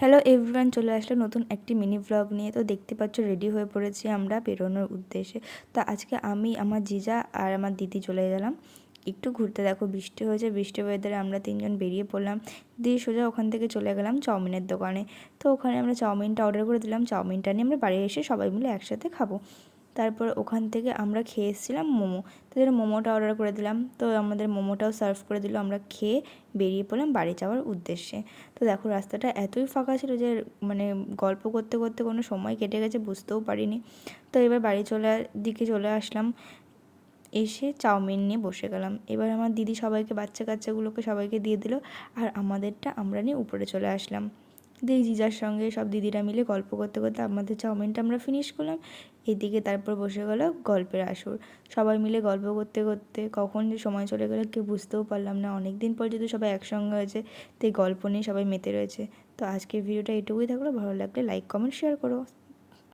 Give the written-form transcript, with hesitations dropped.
Hello everyone, চলে আসলো নতুন একটি মিনি ব্লগ নিয়ে। তো দেখতে পাচ্ছ রেডি হয়ে পড়েছি আমরা বেরোনোর উদ্দেশ্যে। তো আজকে আমি, আমার জিজা আর আমার দিদি চলে গেলাম একটু ঘুরতে। দেখো বৃষ্টি হয়েছে, বৃষ্টি ওয়েদারে আমরা তিনজন বেরিয়ে পড়লাম। দিয়ে সোজা ওখান থেকে চলে গেলাম চাউমিনের দোকানে। তো ওখানে আমরা চাউমিনটা অর্ডার করে দিলাম। চাউমিনটা নিয়ে আমরা বাড়ি এসে সবাই মিলে একসাথে খাবো। তারপর ওখান থেকে আমরা খেয়ে এসেছিলাম মোমো। তো যেন মোমোটা অর্ডার করে দিলাম, তো আমাদের মোমোটাও সার্ভ করে দিল। আমরা খেয়ে বেরিয়ে পড়লাম বাড়ি যাওয়ার উদ্দেশ্যে। তো দেখো রাস্তাটা এতই ফাঁকা ছিল যে মানে গল্প করতে করতে কোনো সময় কেটে গেছে বুঝতেও পারিনি। তো এবার বাড়ি দিকে চলে আসলাম। এসে চাউমিন নিয়ে বসে গেলাম। এবার আমার দিদি সবাইকে, বাচ্চা কাচ্চাগুলোকে সবাইকে দিয়ে দিল, আর আমাদেরটা আমরা নিয়ে উপরে চলে আসলাম। দিয়ে জিজার সঙ্গে সব দিদিরা মিলে গল্প করতে করতে আমাদের চাউমিনটা আমরা ফিনিশ করলাম। এদিকে তারপর বসে গেল গল্পের আসর। সবাই মিলে গল্প করতে করতে কখন যে সময় চলে গেলো কেউ বুঝতেও পারলাম না। অনেক দিন পর যেহেতু সবাই একসঙ্গে হয়েছে, তো এই গল্প নিয়ে সবাই মেতে রয়েছে। তো আজকের ভিডিওটা এটুকুই থাকলো। ভালো লাগলে লাইক, কমেন্ট, শেয়ার করো।